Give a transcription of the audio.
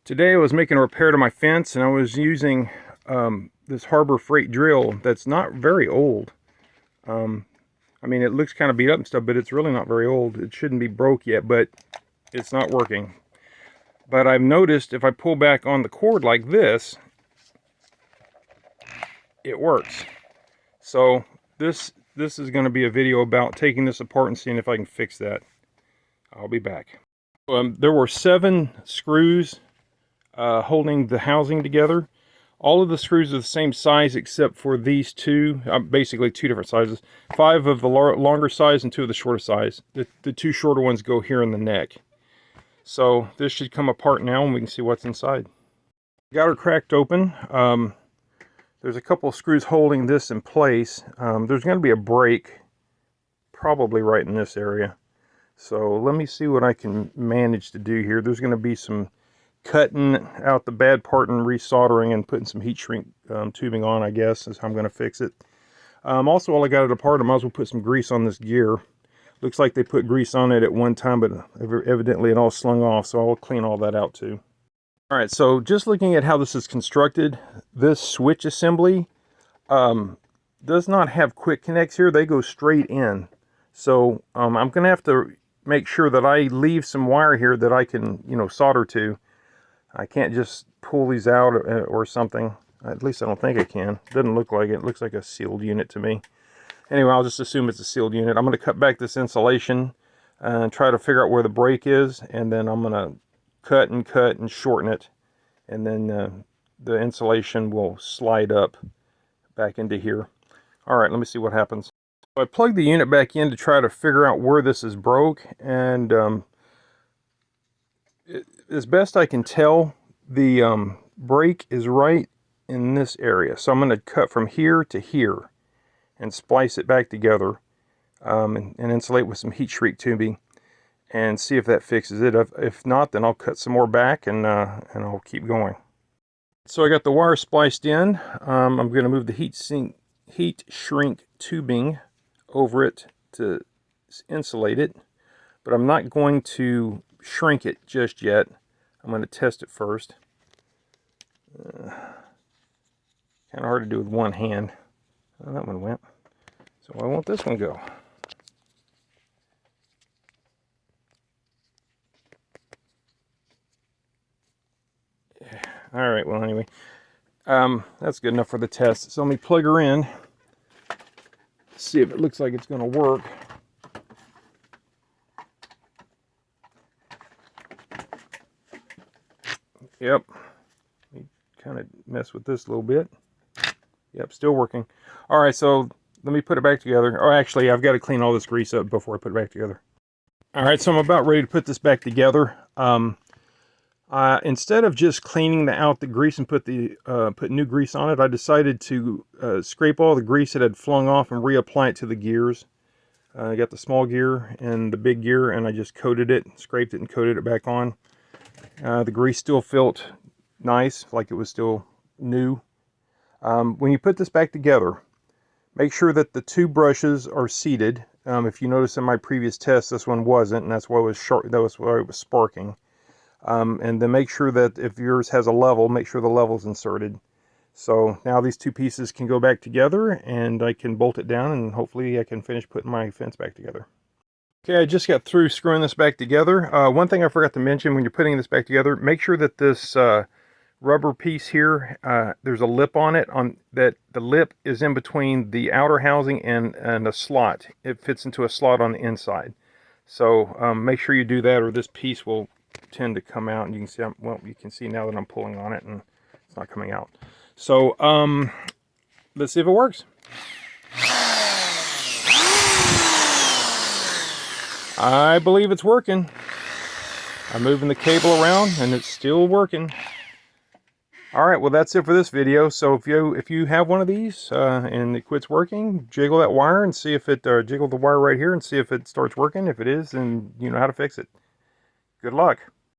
Today I was making a repair to my fence, and I was using this Harbor Freight drill that's not very old. I mean, it looks kind of beat up and stuff, but it's really not very old. It shouldn't be broke yet, but it's not working. But I've noticed if I pull back on the cord like this, it works. So this is going to be a video about taking this apart and seeing if I can fix that. I'll be back. There were 7 screws holding the housing together. All of the screws are the same size except for these two, basically 2 different sizes. 5 of the longer size and 2 of the shorter size. The 2 shorter ones go here in the neck. So this should come apart now and we can see what's inside. Got her cracked open. There's a couple of screws holding this in place. There's going to be a break probably right in this area. So let me see what I can manage to do here. There's going to be some cutting out the bad part and resoldering and putting some heat shrink tubing on, I guess, is how I'm going to fix it. Also, while I got it apart, I might as well put some grease on this gear. Looks like they put grease on it at one time, but evidently it all slung off, so I'll clean all that out too. Alright, so just looking at how this is constructed, this switch assembly does not have quick connects here. They go straight in. So I'm going to have to make sure that I leave some wire here that I can, solder to. I can't just pull these out or something. At least I don't think I can. Doesn't look like it. It looks like a sealed unit to me. Anyway, I'll just assume it's a sealed unit. I'm going to cut back this insulation and try to figure out where the break is, and then I'm going to cut and shorten it, and then the insulation will slide up back into here. Alright, let me see what happens. So I plugged the unit back in to try to figure out where this is broke, and as best I can tell, the break is right in this area. So I'm going to cut from here to here and splice it back together and insulate with some heat shrink tubing and see if that fixes it. If not, then I'll cut some more back and I'll keep going. So I got the wire spliced in. I'm going to move the heat shrink tubing over it to insulate it, but I'm not going to shrink it just yet. I'm going to test it first. Kind of hard to do with one hand. Oh, that one went. So why won't this one go? All right, well, anyway, that's good enough for the test. So let me plug her in, see if it looks like it's going to work. Yep, let me kind of mess with this a little bit. Yep, still working. All right, so let me put it back together. Oh, actually, I've got to clean all this grease up before I put it back together. All right, so I'm about ready to put this back together. Instead of just cleaning out the grease and put new grease on it, I decided to scrape all the grease that had flung off and reapply it to the gears. I got the small gear and the big gear, and I just coated it, scraped it, and coated it back on. The grease still felt nice, like it was still new. When you put this back together, make sure that the 2 brushes are seated. If you notice in my previous test, this one wasn't, and that's why it was short. That was why it was sparking. And then make sure that if yours has a level, make sure the level's inserted. So now these 2 pieces can go back together, and I can bolt it down, and hopefully I can finish putting my fence back together. Okay, I just got through screwing this back together. One thing I forgot to mention when you're putting this back together, make sure that this rubber piece here, there's a lip on it, that the lip is in between the outer housing and a slot. It fits into a slot on the inside. So make sure you do that, or this piece will tend to come out, and you can see, well, you can see now that I'm pulling on it and it's not coming out. So let's see if it works. I believe it's working. I'm moving the cable around and it's still working. Alright, well, that's it for this video. So if you have one of these and it quits working, jiggle that wire and see if it jiggle the wire right here and see if it starts working. If it is, then you know how to fix it. Good luck.